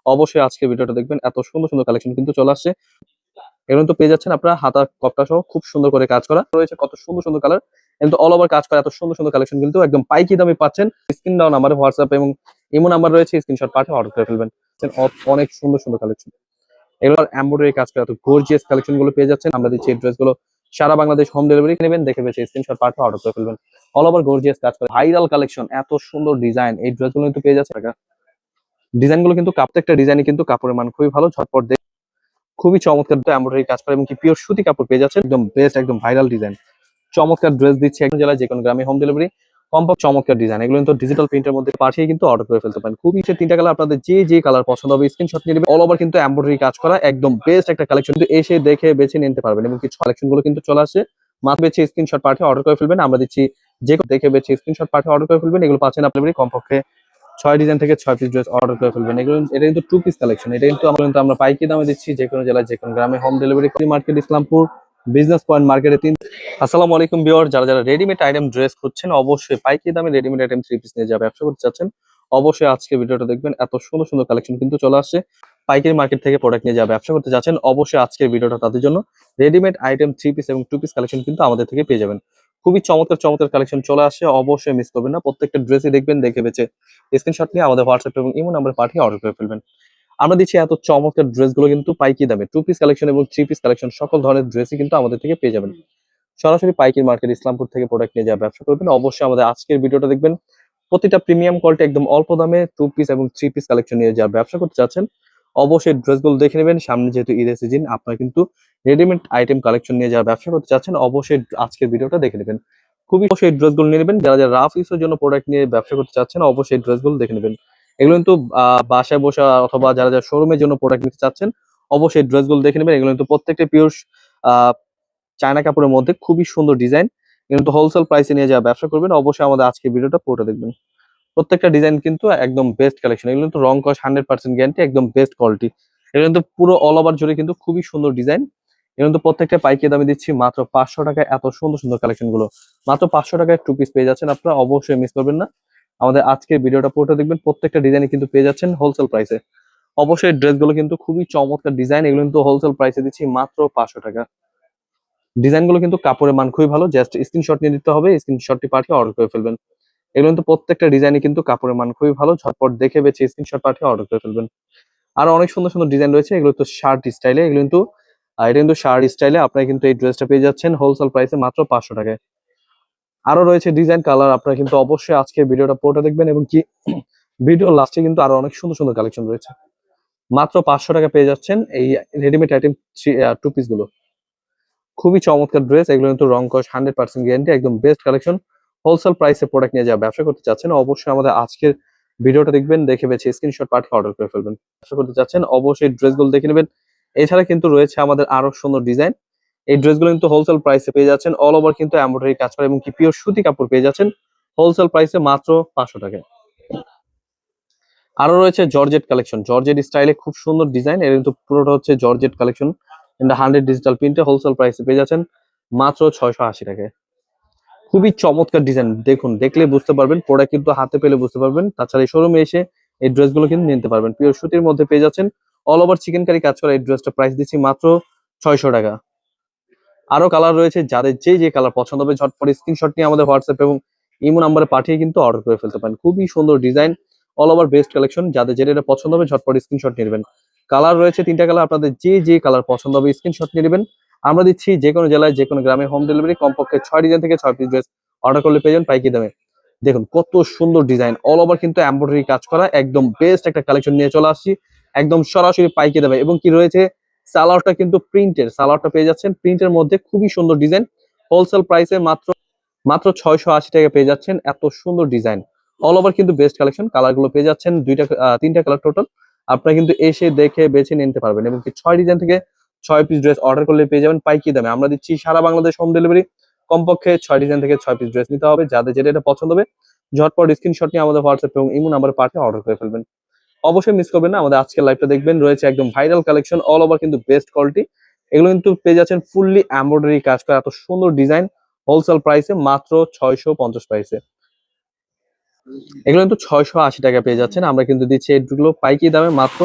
অবশ্যই আজকে ভিডিওটা দেখবেন, এত সুন্দর সুন্দর কালেকশন কিন্তু চলে আসছে। এগুলো তো পেয়ে যাচ্ছেন আপনারা হাতা কপটা সহ, খুব সুন্দর করে কাজ করা রয়েছে, কত সুন্দর সুন্দর কালার, কিন্তু অল ওভার কাজ করা এত সুন্দর সুন্দর কালেকশন কিন্তু একদম পাইকি দামে পাচ্ছেন। স্ক্রিন ডাউন আমার হোয়াটসঅ্যাপ এবং ইমো নাম্বার রয়েছে, স্ক্রিনশট পাঠিয়ে অর্ডার করে ফেলবেন। অনেক সুন্দর সুন্দর কালেকশন, এগুলোর এমব্রয়ডারি কাজ করা এত গর্জিয়াস কালেকশন গুলো পেয়ে যাচ্ছেন। আমরা দিচ্ছি এই ড্রেস গুলো সারা বাংলাদেশ হোম ডেলিভারি নেবেন, দেখে বেছে স্ক্রিনশট পাঠিয়ে অর্ডার করে ফেলবেন। অল ওভার গর্জিয়াস কাজ করে ভাইরাল কালেকশন, এত সুন্দর ডিজাইন, এই ড্রেস গুলো কিন্তু পেয়ে যাচ্ছে। ডিজাইন গুলো কিন্তু প্রত্যেকটা ডিজাইনে কিন্তু কাপড়ের মান খুবই ভালো, ঝটপট দেখে খুবই চমৎকার এমব্রয়ডারি কাজ করে এবং কি পিওর সুতি কাপড় পেয়ে যাচ্ছে, একদম বেস্ট, একদম ভাইরাল ডিজাইন। চমৎকার ড্রেস দিচ্ছে একজন জেলায় যে কোনো গ্রামে হোম ডেলিভারি, কম্পাক্ট চমৎকার ডিজাইন। এগুলো কিন্তু ডিজিটাল প্রিন্টের মধ্যে পাঠিয়ে কিন্তু অর্ডার করে ফেলতে পারেন। খুবই তিনটা কালার, আপনাদের যে যে কালার পছন্দ হবে স্ক্রিনশট নিয়ে নেবেন। অল ওভার কিন্তু এমব্রয়ডারি কাজ করা একদম বেস্ট একটা কালেকশন, কিন্তু এসে দেখে বেছে নিতে পারবেন এবং কিছু কালেকশন গুলো কিন্তু চলে আসে, মাত্র বেছে স্ক্রিনশট পাঠিয়ে অর্ডার করে ফেলবেন। আমরা দিচ্ছি যে দেখে বেছে স্ক্রিনশট পাঠিয়ে অর্ডার করে ফেলবেন। এগুলো পাচ্ছেন আপনার কমপক্ষে 6 ডিজাইন থেকে 6 পিস ড্রেস অর্ডার করে ফেলবেন। এগুলো এটা কিন্তু 2 পিস কালেকশন, এটা কিন্তু আমরা পাইকারি দামে দিচ্ছি যে কোনো জেলায় যে কোনো গ্রামে home delivery. Market Islampur business point মার্কেটে 3। আসসালামু আলাইকুম ভিউয়ার, যারা যারা রেডিমেড আইটেম ড্রেস খুঁজছেন, অবশ্যই পাইকারি দামে রেডিমেড আইটেম 3 পিস নিয়ে ব্যবসা করতে চাচ্ছেন, অবশ্যই আজকে ভিডিওটা দেখবেন। এত সুন্দর সুন্দর কালেকশন কিন্তু চলে আসছে। পাইকারি মার্কেট থেকে প্রোডাক্ট নিয়ে ব্যবসা করতে চাচ্ছেন, অবশ্যই আজকের ভিডিওটা তাদের জন্য। রেডিমেড আইটেম 3 পিস এবং 2 পিস কালেকশন কিন্তু আমাদের থেকে পেয়ে যাবেন। খুবই চমৎকার চমৎকার কালেকশন চলে আসে, অবশ্যই মিস করবেন না। প্রত্যেকটা ড্রেসই দেখবেন, দেখে বেছে স্ক্রিনশট নিয়ে আমাদের হোয়াটসঅ্যাপ এবং ইমো নাম্বারে পাঠিয়ে অর্ডার করে ফেলবেন। আমরা দিচ্ছি এত চমৎকার ড্রেসগুলো কিন্তু পাইকারি দামে, 2 পিস কালেকশন এবং 3 পিস কালেকশন সকল ধরনের ড্রেসই কিন্তু আমাদের থেকে পেয়ে যাবেন। সরাসরি পাইকারি মার্কেট ইসলামপুর থেকে প্রোডাক্ট নিয়ে ব্যবসা করবেন, অবশ্যই আমাদের আজকের ভিডিওটা দেখবেন। প্রতিটা প্রিমিয়াম কোয়ালিটি একদম অল্প দামে 2 পিস এবং 3 পিস কালেকশন নিয়ে ব্যবসা করতে চাচ্ছেন, অবশ্যই ড্রেসগুলো দেখে নেবেন। সামনে যেহেতু ঈদের সিজন, আপনারা কিন্তু রেডিমেড আইটেম কালেকশন নিয়ে ব্যবসা করতে চাচ্ছেন, অবশ্যই আজকের ভিডিওটা দেখে নেবেন। খুবই অবশ্যই ড্রেসগুলো নিয়ে নেবেন। যারা যারা রাফ ইউজের জন্য প্রোডাক্ট নিয়ে ব্যবসা করতে চাচ্ছেন, অবশ্যই ড্রেসগুলো দেখে নেবেন। এগুলো কিন্তু বাসায় বসা অথবা যারা যারা শোরুমের জন্য প্রোডাক্ট নিতে চাচ্ছেন, অবশ্যই ড্রেসগুলো দেখে নেবেন। এগুলো কিন্তু প্রত্যেকটা পিওর চায়না কাপড়ের মধ্যে খুবই সুন্দর ডিজাইন, কিন্তু হোলসেল প্রাইসে নিয়ে ব্যবসা করবেন, অবশ্যই আমাদের আজকে ভিডিওটা পুরোটা দেখবেন। প্রত্যেকটা ডিজাইন কিন্তু একদম বেস্ট কালেকশন, এগুলো কিন্তু রং কস 100% গ্যারান্টি, একদম বেস্ট কোয়ালিটি। এগুলো কিন্তু পুরো অল ওভার জুড়ে কিন্তু খুবই সুন্দর ডিজাইন। এগুলো কিন্তু প্রত্যেকটা পাইকারি দামে দিচ্ছি মাত্র 500 টাকায়। এত সুন্দর সুন্দর কালেকশন গুলো মাত্র 500 টাকায় 2 পিস পেয়ে যাচ্ছেন আপনারা, অবশ্যই মিস করবেন না। আমাদের আজকের ভিডিওটা পুরোটা দেখবেন, প্রত্যেকটা ডিজাইনে কিন্তু পেয়ে যাচ্ছেন হোলসেল প্রাইসে। অবশ্যই ড্রেসগুলো কিন্তু খুবই চমৎকার ডিজাইন, এগুলো কিন্তু হোলসেল প্রাইসে দিচ্ছি মাত্র 500 টাকা। ডিজাইন গুলো কিন্তু কাপড়ের মান খুবই ভালো, জাস্ট স্ক্রিনশট নিয়ে দিতে হবে, স্ক্রিনশটটি পাঠিয়ে অর্ডার করে ফেলবেন। এগুলো কিন্তু প্রত্যেকটা ডিজাইনে কিন্তু কাপড়ের মান খুবই ভালো, ঝটপট দেখে বেছে স্ক্রিনশট পাঠিয়ে অর্ডার করে ফেলবেন। আরো অনেক সুন্দর সুন্দর ডিজাইন রয়েছে, এগুলো তো শার্ট স্টাইলে, এগুলো কিন্তু এটা কিন্তু শার্ট স্টাইলে আপনারা কিন্তু এই ড্রেসটা পেয়ে যাচ্ছেন হোলসেল প্রাইসে মাত্র 500 টাকায়। আরো রয়েছে ডিজাইন কালার, আপনারা কিন্তু অবশ্যই আজকে ভিডিওটা পুরোটা দেখবেন এবং কি ভিডিও লাস্টে কিন্তু আরো অনেক সুন্দর সুন্দর কালেকশন রয়েছে। মাত্র 500 টাকা পেয়ে যাচ্ছেন এই রেডিমেড আইটেম 2 পিস গুলো। খুবই চমৎকার ড্রেস, এগুলো কিন্তু রং কস 100% গ্যারান্টি, একদম বেস্ট কালেকশন। হোলসেল প্রাইসে প্রোডাক্ট নিয়ে ব্যবসা করতে চাচ্ছেন, অবশ্যই আমাদের আজকের ভিডিওটা দেখবেন, দেখে বেছে স্ক্রিনশট পাঠিয়ে অর্ডার করে ফেলবেন। ব্যবসা করতে চাচ্ছেন, অবশ্যই ড্রেসগুলো দেখে নেবেন। এছাড়া কিন্তু রয়েছে আমাদের আরো সুন্দর ডিজাইন, এই ড্রেসগুলো কিন্তু হোলসেল প্রাইসে পেয়ে যাচ্ছেন, অল ওভার কিন্তু এমব্রয়ডারি কাজ করে এবং কি পিওর সুতি কাপড় পেয়ে যাচ্ছেন হোলসেল প্রাইসে মাত্র 500 টাকায়। আরো রয়েছে জর্জেট কালেকশন, জর্জেট স্টাইলে খুব সুন্দর ডিজাইন, এর কিন্তু পুরোটা হচ্ছে জর্জেট কালেকশন, 100 ডিজিটাল প্রিন্টে হোলসেল প্রাইসে পেয়ে যাচ্ছেন মাত্র 680 টাকায়। খুবই চমৎকার ডিজাইন, দেখুন দেখলে বুঝতে পারবেন, প্রোডাক্ট কিন্তু হাতে পেলে বুঝতে পারবেন। তাছাড়া এই শোরুমে এসে এই ড্রেসগুলো কিন্তু নিতে পারবেন, পিওর সুতির মধ্যে পেয়ে যাচ্ছেন। অল ওভার চিকেন কারি কাজ করা এই ড্রেসটা প্রাইস দিচ্ছি মাত্র 600 টাকা। আরো কালার রয়েছে, যাদের যে যে কালার পছন্দ হবে ঝটপট স্ক্রিনশট নিয়ে আমাদের হোয়াটসঅ্যাপ এবং ইমো নাম্বারে পাঠিয়ে কিন্তু অর্ডার করে ফেলতে পারেন। খুবই সুন্দর design, all over best collection, যাদের যেটা পছন্দ হবে ঝটপট স্ক্রিনশট নিয়ে নেবেন। কালার রয়েছে 3টা কালার, আপনাদের যে যে কালার পছন্দ হবে স্ক্রিনশট নিয়ে নেবেন। আমরা দিচ্ছি যে কোনো জেলায় যে কোনো গ্রামে হোম ডেলিভারি, কমপক্ষে 6 ডিজাইন থেকে 6 পিস ড্রেস অর্ডার করলে পেয়ে যাবেন পাইকারি দামে। দেখুন কত সুন্দর ডিজাইন, অল ওভার কিন্তু এমব্রয়ডারি কাজ করা, একদম বেস্ট একটা কালেকশন নিয়ে চলে আসছি, একদম সরাসরি পাইকারি দামে। এবং কি রয়েছে, সালোয়ারটা কিন্তু প্রিন্টের, সালোয়ারটা পেয়ে যাচ্ছেন প্রিন্টের মধ্যে, খুবই সুন্দর ডিজাইন, হোলসেল প্রাইসে মাত্র মাত্র 680 টাকা পেয়ে যাচ্ছেন। এত সুন্দর ডিজাইন, অল ওভার কিন্তু বেস্ট কালেকশন। কালার গুলো পেয়ে যাচ্ছেন 3টা কালার টোটাল, আপনারা কিন্তু এসে দেখে বেছে নিতে পারবেন। এবং কি 6 ডিজাইন থেকে 6 পিস ড্রেস অর্ডার করলে পেয়ে যাবেন পাইকারি দামে। আমরা দিচ্ছি সারা বাংলাদেশ হোম ডেলিভারি, কমপক্ষে 6 ডিজাইন থেকে 6 পিস ড্রেস নিতে হবে, যাদের যেটা পছন্দ হবে ঝটপট স্ক্রিনশট নিয়ে আমাদের হোয়াটসঅ্যাপ এবং ইমো নাম্বারে পাঠিয়ে অর্ডার করে ফেলবেন। অবশ্যই মিস করবেন না, আমাদের আজকের লাইভটা দেখবেন, রয়েছে একদম ভাইরাল কালেকশন, অল ওভার কিন্তু বেস্ট কোয়ালিটি। এগুলো কিন্তু পেয়ে যাচ্ছেন ফুললি এমব্রয়ডারি কাজ করা, এত সুন্দর ডিজাইন, হোলসেল প্রাইসে মাত্র 650 প্রাইসে। এগুলো কিন্তু 680 টাকা পেয়ে যাচ্ছেন, আমরা কিন্তু দিচ্ছি এগুলো পাইকারি দামে মাত্র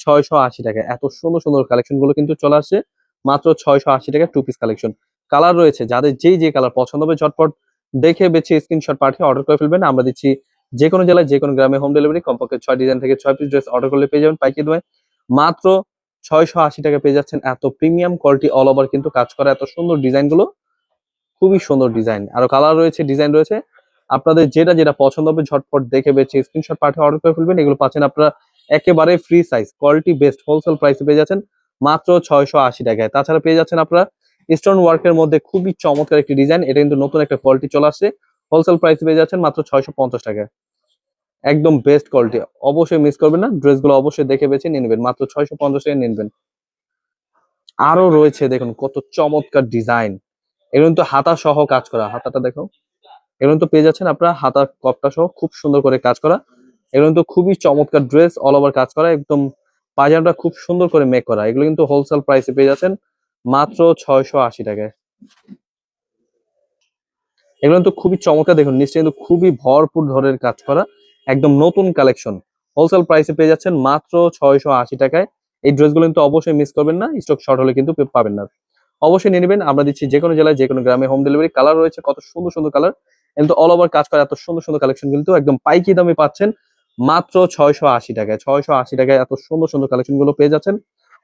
680 টাকা। এত সুন্দর সুন্দর কালেকশন গুলো কিন্তু চলে আসছে মাত্র 680 টাকা টু পিস কালেকশন। কালার রয়েছে, যাদের যেই যে কালার পছন্দ হবে ঝটপট দেখে বেছে স্ক্রিনশট পাঠিয়ে অর্ডার করে ফেলবেন। আমরা দিচ্ছি যে কোনো জেলায় যে কোনো গ্রামে হোম ডেলিভারি। কমপক্ষে 6 ডিজাইন থেকে 6 পিস ড্রেস অর্ডার করলে পেয়ে যাবেন পাইকারি দামে মাত্র 680 টাকা। পেয়ে যাচ্ছেন এত প্রিমিয়াম কোয়ালিটি, অল ওভার কিন্তু কাজ করা, এত সুন্দর ডিজাইন গুলো, খুবই সুন্দর ডিজাইন, আরো কালার রয়েছে, ডিজাইন রয়েছে। আপনাদের যেটা যেটা পছন্দ হবে ঝটপট দেখে বেছে স্ক্রিনশট পাঠিয়ে অর্ডার করে ফেলবেন। এগুলো পাচ্ছেন আপনারা একেবারে free size, quality best, wholesale প্রাইসে পেয়ে যাচ্ছেন মাত্র 680 টাকায়। তাছাড়া পেয়ে যাচ্ছেন আপনারা স্টোন ওয়ার্কের মধ্যে খুবই চমৎকার একটি ডিজাইন, এটা কিন্তু নতুন একটা কোয়ালিটি চলে আসছে, হোলসেল প্রাইসে পেয়ে যাচ্ছেন মাত্র 650 টাকায়। একদম বেস্ট কোয়ালিটি, অবশ্যই মিস করবেন না, ড্রেসগুলো অবশ্যই দেখে বেছে নিয়ে নেবেন, মাত্র 650 টাকায় নিয়ে নেবেন। আরো রয়েছে দেখুন কত চমৎকার ডিজাইন, এগুলো কিন্তু হাতা সহ কাজ করা, হাতাটা দেখো, এগুলো তো পেয়ে যাচ্ছেন আপনারা হাতা কপটা সহ খুব সুন্দর করে কাজ করা। এগুলো কিন্তু খুবই চমৎকার ড্রেস, অল ওভার কাজ করা, একদম পায়জামাটা খুব সুন্দর করে মেক করা। এগুলো কিন্তু হোলসেল প্রাইসে পেয়ে যাচ্ছেন মাত্র 680 টাকায়। এগুলো কিন্তু খুবই চমৎকার, দেখুন নিচে কিন্তু খুবই ভরপুর ধরনের কাজ করা, একদম নতুন কালেকশন, হোলসেল প্রাইসে পেয়ে যাচ্ছেন মাত্র 680 টাকায়। এই ড্রেসগুলো কিন্তু অবশ্যই মিস করবেন না, স্টক শর্ট হলে কিন্তু পাবেন না, অবশ্যই নিয়ে নেবেন। আমরা দিচ্ছি যে কোনো জেলায় যে কোনো গ্রামে হোম ডেলিভারি। কালার রয়েছে কত সুন্দর সুন্দর কালার, কিন্তু অল ওভার কাজ করা, এত সুন্দর সুন্দর কালেকশন কিন্তু একদম পাইকি দামে পাচ্ছেন মাত্র 680 টাকায়। 680 টাকায় এত সুন্দর সুন্দর কালেকশন গুলো পেয়ে যাচ্ছেন।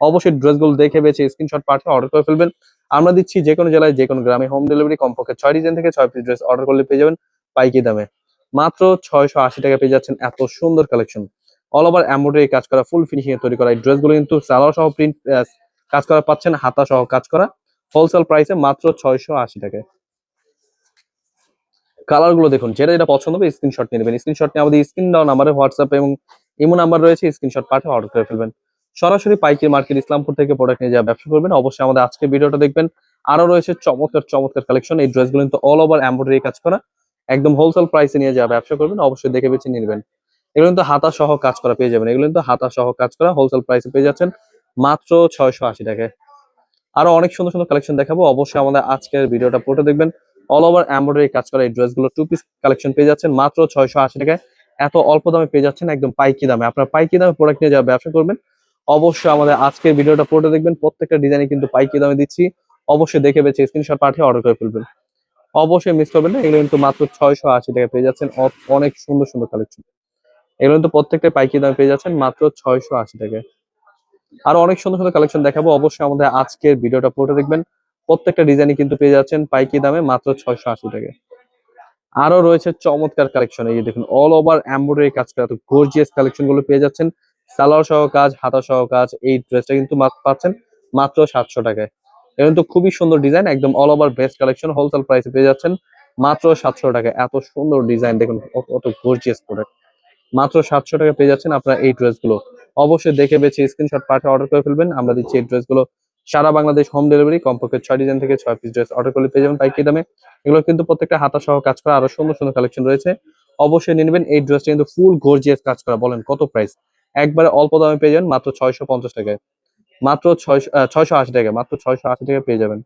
অবশ্যই ড্রেসগুলো দেখে বেছে স্ক্রিনশট পাঠিয়ে অর্ডার করে ফেলবেন। আমরা দিচ্ছি যে কোনো জেলায় যে কোনো গ্রামে হোম ডেলিভারি। কমপক্ষে 6 ডিজাইন থেকে 6 পিস ড্রেস অর্ডার করলে পেয়ে যাবেন পাইকি দামে মাত্র 680 টাকায়। পেয়ে যাচ্ছেন এত সুন্দর কালেকশন, অল ওভার এমব্রয়ডারি কাজ করা, ফুল ফিনিশিং এ তৈরি করা। এই ড্রেসগুলো কিন্তু সালোয়ার সহ প্রিন্ট কাজ করা পাচ্ছেন, হাতা সহ কাজ করা, হোলসেল প্রাইসে মাত্র 680 টাকায়। কালার গুলো দেখুন, যেটা যেটা পছন্দ হবে স্ক্রিনশট নিয়ে নেবেন। স্ক্রিনশট নিয়ে আমাদের স্ক্রিন দেওয়া নাম্বারে হোয়াটসঅ্যাপ এবং ইমো নাম্বার রয়েছে, স্ক্রিনশট পাঠিয়ে অর্ডার করে ফেলবেন। সরাসরি পাইকারি মার্কেট ইসলামপুর থেকে প্রোডাক্ট নিয়ে যা ব্যবসা করবেন। অবশ্যই আমাদের আজকে ভিডিওটা দেখবেন, আরো রয়েছে চমৎকার চমৎকার কালেকশন। এই ড্রেসগুলো কিন্তু অল ওভার এমব্রয়ডারি কাজ করা, একদম হোলসেল প্রাইসে নিয়ে যা ব্যবসা করবেন। অবশ্যই দেখে বেছে নিয়ে নেবেন। এগুলো কিন্তু হাতা সহ কাজ করা পেয়ে যাবেন, এগুলো কিন্তু হাতা সহ কাজ করা, হোলসেল প্রাইসে পেয়ে যাচ্ছেন মাত্র 680 টাকায়। আরো অনেক সুন্দর সুন্দর কালেকশন দেখাবো, অবশ্যই আমাদের আজকের ভিডিওটা পুরোটা দেখবেন। অল ওভার এমব্রয়ডারি কাজ করা এই ড্রেসগুলো টু পিস কালেকশন পেয়ে যাচ্ছেন মাত্র 680 টাকায়। এত অল্প দামে পেয়ে যাচ্ছেন, একদম পাইকি দামে। আপনার পাইকি দামে প্রোডাক্ট নিয়ে যারা ব্যবসা করবেন, অবশ্যই আমাদের আজকের ভিডিওটা পুরোটা দেখবেন। প্রত্যেকটা ডিজাইনে কিন্তু পাইকি দামে দিচ্ছি, অবশ্যই দেখে বেছে স্ক্রিনশট পাঠিয়ে অর্ডার করে ফেলবেন। অবশ্যই মিস করবেন না, এগুলো কিন্তু মাত্র 680 টাকায় পেয়ে যাচ্ছেন। অনেক সুন্দর সুন্দর কালেকশন, এগুলো কিন্তু প্রত্যেকটা পাইকি দামে পেয়ে যাচ্ছেন মাত্র 680 টাকায়। আরো অনেক সুন্দর সুন্দর কালেকশন দেখাবো, অবশ্যই আমাদের আজকের ভিডিওটা পুরোটা দেখবেন। প্রত্যেকটা ডিজাইনই কিন্তু পেয়ে যাচ্ছেন পাইকি দামে মাত্র 680 টাকায়। আরো রয়েছে চমৎকার কালেকশন, এই যে দেখুন অল ওভার এমব্রয়ডারি কাজ করা, গর্জিয়াস কালেকশন গুলো পেয়ে যাচ্ছেন, সালোয়ার সহ কাজ, হাতা সহ কাজ। এই ড্রেসটা কিন্তু পাচ্ছেন মাত্র 700 টাকায়। এটা কিন্তু খুবই সুন্দর ডিজাইন, একদম all over best collection, wholesale প্রাইসে পেয়ে যাচ্ছেন মাত্র 700 টাকায়। এত সুন্দর ডিজাইন দেখুন, কত গর্জিয়াস প্রোডাক্ট, মাত্র 700 টাকা পেয়ে যাচ্ছেন আপনারা এই ড্রেসগুলো। অবশ্যই দেখে বেছে স্ক্রিনশট পাঠিয়ে অর্ডার করে ফেলবেন। আমরা দিচ্ছি এই ড্রেসগুলো সারা বাংলাদেশ হোম ডেলিভারি। কমপক্ষে 6 ডিজাইন থেকে 6 পিস ড্রেস অর্ডার করলে পেয়ে যাবেন পাইকারি দামে। এগুলো কিন্তু প্রত্যেকটা হাতা সহ কাজ করা, আরো সুন্দর সুন্দর কালেকশন রয়েছে, অবশ্যই নিয়ে নেবেন। এই ড্রেসটা কিন্তু ফুল গর্জিয়াস কাজ করা। বলেন কত প্রাইস, একবারে অল্প দামে পেয়ে যাবেন মাত্র 650 টাকায়, মাত্র 680 টাকায়, মাত্র 680 টাকায় পেয়ে যাবেন,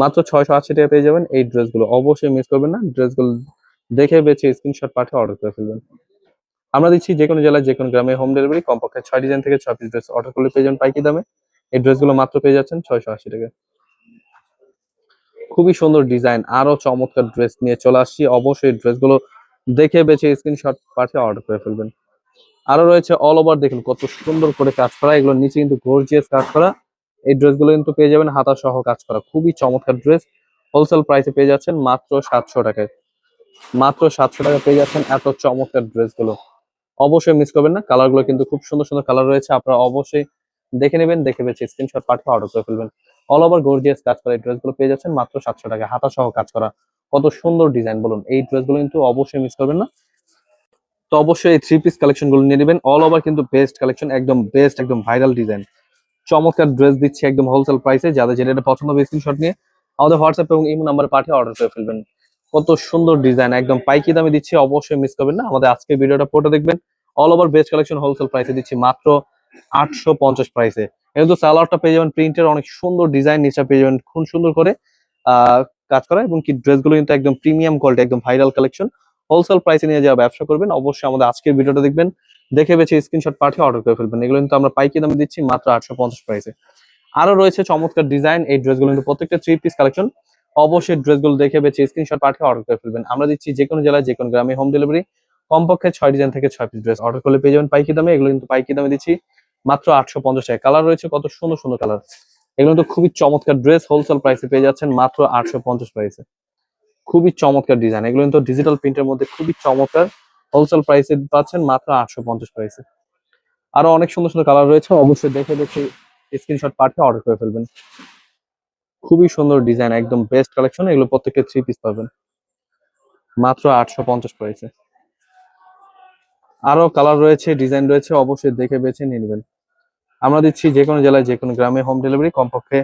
মাত্র 680 টাকায় পেয়ে যাবেন এই ড্রেসগুলো। অবশ্যই মিস করবেন না, ড্রেসগুলো দেখে বেছে স্ক্রিনশট পাঠিয়ে অর্ডার করে ফেলবেন। আমরা দিচ্ছি যে কোনো জেলায় যে কোনো গ্রামে হোম ডেলিভারি। কমপক্ষে 6 ডিজাইন থেকে 6 পিস ড্রেস অর্ডার করলে পেয়ে যাবেন পাইকারি দামে। এই ড্রেসগুলো মাত্র পেয়ে যাচ্ছেন 680 টাকায়। খুবই সুন্দর ডিজাইন, আরো চমৎকার ড্রেস নিয়ে চলে আসছি, অবশ্যই ড্রেসগুলো দেখে বেছে স্ক্রিনশট পাঠিয়ে অর্ডার করে ফেলবেন। আরো রয়েছে অল ওভার, দেখুন কত সুন্দর করে কাজ করা, এগুলো নিচে কিন্তু গর্জিয়াস কাজ করা। এই ড্রেসগুলো কিন্তু পেয়ে যাবেন হাতা সহ কাজ করা, খুবই চমৎকার ড্রেস, হোলসেল প্রাইসে পেয়ে যাচ্ছেন মাত্র 700 টাকায়। মাত্র 700 টাকা পেয়ে যাচ্ছেন এত চমৎকার ড্রেসগুলো। অবশ্যই মিস করবেন না, কালার গুলো কিন্তু খুব সুন্দর সুন্দর কালার রয়েছে, আপনারা অবশ্যই দেখে নেবেন, দেখে বেছে স্ক্রিনশট পাঠিয়ে অর্ডার করে ফেলবেন। অল ওভার গর্জিয়াস কাজ করা এই ড্রেসগুলো পেয়ে যাচ্ছেন মাত্র 700 টাকা, হাতা সহ কাজ করা, কত সুন্দর ডিজাইন বলুন। এই ড্রেসগুলো কিন্তু অবশ্যই মিস করবেন না। তো অবশ্যই এই থ্রি পিস কালেকশন গুলো নিয়ে নেবেন, অল ওভার কিন্তু বেস্ট কালেকশন, একদম বেস্ট, একদম ভাইরাল ডিজাইন, চমৎকার ড্রেস দিচ্ছি একদম হোলসেল প্রাইসে। যাদের যেটা পছন্দ হবে স্ক্রিনশট নিয়ে আমাদের হোয়াটসঅ্যাপ এবং ইমো নাম্বারে পাঠিয়ে অর্ডার করে ফেলবেন। কত সুন্দর ডিজাইন, একদম পাইকি দামে দিচ্ছি, অবশ্যই মিস করবেন না। আমাদের আজকে ভিডিওটা পুরোটা দেখবেন। All over best collection wholesale প্রাইসে দিচ্ছি মাত্র 850 প্রাইসে। কিন্তু সালোয়ারটা পেয়ে যাবেন প্রিন্টের, অনেক সুন্দর ডিজাইন, নিচে পেয়ে যাবেন খুব সুন্দর করে আহ কাজ করা, এবং কি ড্রেসগুলো কিন্তু একদম প্রিমিয়াম কোয়ালিটি, একদম ভাইরাল কালেকশন, হোলসেল প্রাইসে নিয়ে যাওয়া ব্যবসা করবেন, অবশ্যই আমাদের আজকের ভিডিওটা দেখবেন, দেখে বেছে স্ক্রিনশট পাঠিয়ে অর্ডার করে ফেলবেন। এগুলো কিন্তু আমরা পাইকারি দামে দিচ্ছি মাত্র 850 প্রাইসে। আরো রয়েছে চমৎকার ডিজাইন, এই ড্রেসগুলো কিন্তু প্রত্যেকটা 3 পিস কালেকশন। অবশ্যই ড্রেসগুলো দেখে বেছে স্ক্রিনশট পাঠিয়ে অর্ডার করে ফেলবেন। আমরা দিচ্ছি যে কোনো জেলায় যে কোনো গ্রামে হোম ডেলিভারি, কমপক্ষে 6 ডিজাইন থেকে 6 পিস ড্রেস অর্ডার করলে পেয়ে যাবেন পাইকারি দামে। এগুলো কিন্তু পাইকারি দামে দিচ্ছি মাত্র 850 টাকা। কালার রয়েছে কত সুন্দর সুন্দর কালার, এগুলো তো খুবই চমৎকার ড্রেস, হোলসেল প্রাইসে পেয়ে যাচ্ছেন মাত্র 850 প্রাইসে। খুবই চমৎকার ডিজাইন, এগুলো কিন্তু ডিজিটাল প্রিন্টের মধ্যে খুবই চমৎকার, হোলসেল প্রাইসে পাচ্ছেন মাত্র 850 প্রাইসে। আরো অনেক সুন্দর সুন্দর কালার রয়েছে, অবশ্যই দেখে দেখে স্ক্রিনশট পাঠিয়ে অর্ডার করে ফেলবেন। খুবই সুন্দর ডিজাইন, একদম বেস্ট কালেকশন, এগুলো প্রত্যেকটা 3 পিস পাবেন মাত্র 850 প্রাইসে। আরো কালার রয়েছে, ডিজাইন রয়েছে, অবশ্যই দেখে বেছে নিয়ে নেবেন। আমরা দিচ্ছি যে কোনো জেলায় যে কোনো গ্রামে হোম ডেলিভারি, কমপক্ষে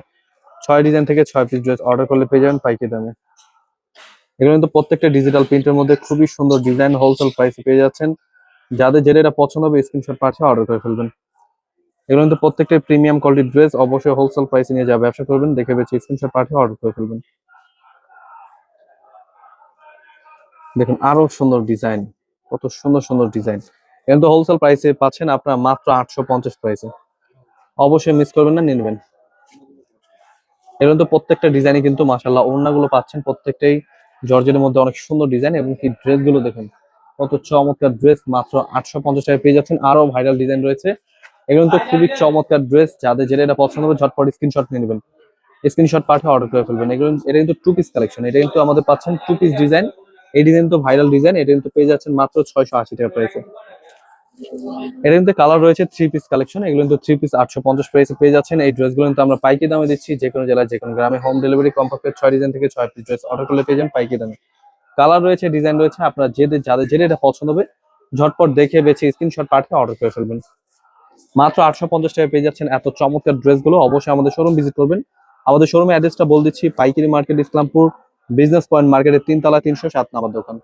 6 ডিজাইন থেকে 6 পিস ড্রেস অর্ডার করলে পেয়ে যাবেন পাইকারি দামে। এগুলো কিন্তু প্রত্যেকটা ডিজিটাল প্রিন্টের মধ্যে খুবই সুন্দর ডিজাইন, হোলসেল প্রাইসে পেয়ে যাচ্ছেন। যাদের যেটা পছন্দ হবে স্ক্রিনশট পাঠিয়ে অর্ডার করে ফেলবেন। এগুলো কিন্তু প্রত্যেকটা প্রিমিয়াম কোয়ালিটির ড্রেস, অবশ্যই হোলসেল প্রাইসে নিয়ে যা ব্যবসা করবেন, দেখে বেছে স্ক্রিনশট পাঠিয়ে অর্ডার করে ফেলবেন। দেখুন আরো সুন্দর ডিজাইন, কত সুন্দর সুন্দর ডিজাইন, কিন্তু হোলসেল প্রাইসে পাচ্ছেন আপনারা মাত্র 850 প্রাইসে। অবশ্যই মিস করবেন না, নিয়ে নেবেন। এগুলো তো প্রত্যেকটা ডিজাইনে কিন্তু মাশাআল্লাহ ওড়নাগুলো পাচ্ছেন প্রত্যেকটাই জর্জেটের মধ্যে, অনেক সুন্দর ডিজাইন, এবং কি ড্রেস গুলো দেখুন কত চমৎকার ড্রেস, মাত্র 850 টাকায় পেয়ে যাচ্ছেন। আরো ভাইরাল ডিজাইন রয়েছে, এগুলো তো খুবই চমৎকার ড্রেস, যাদের যেটা এটা পছন্দ হবে ঝটপট স্ক্রিনশট নিয়ে নেবেন, স্ক্রিনশট পাঠিয়ে অর্ডার করে ফেলবেন। এগুলো এটা কিন্তু 2 পিস কালেকশন, এটা কিন্তু আমাদের পাচ্ছেন 2 পিস ডিজাইন। এই ডিজাইন তো ভাইরাল ডিজাইন, এটা কিন্তু পেয়ে যাচ্ছেন মাত্র 680 টাকা প্রাইসে। এর কিন্তু কালার রয়েছে 3 পিস কালেকশন, এগুলো কিন্তু 3 পিস 850 প্রাইসে পেয়ে যাচ্ছেন। এই ড্রেসগুলো কিন্তু আমরা পাইকারি দামে দিচ্ছি যে কোনো জেলায় যে কোনো গ্রামে হোম ডেলিভারি, কমপক্ষে 6 ডিজাইন থেকে 6 পিস ড্রেস অর্ডার করলে পেয়ে যাবেন পাইকারি দামে। কালার রয়েছে, ডিজাইন রয়েছে, আপনারা যাদের যেটা এটা পছন্দ হবে ঝটপট দেখে বেছে স্ক্রিনশট পাঠিয়ে অর্ডার করে ফেলবেন। মাত্র 850 টাকায় পেয়ে যাচ্ছেন এত চমৎকার ড্রেসগুলো। অবশ্যই আমাদের শোরুম ভিজিট করবেন। আমাদের শোরুমের অ্যাড্রেসটা বলে দিচ্ছি, পাইকারি মার্কেট, ইসলামপুর বিজনেস পয়েন্ট মার্কেটের 3 তলা 307 নাম্বার দোকান।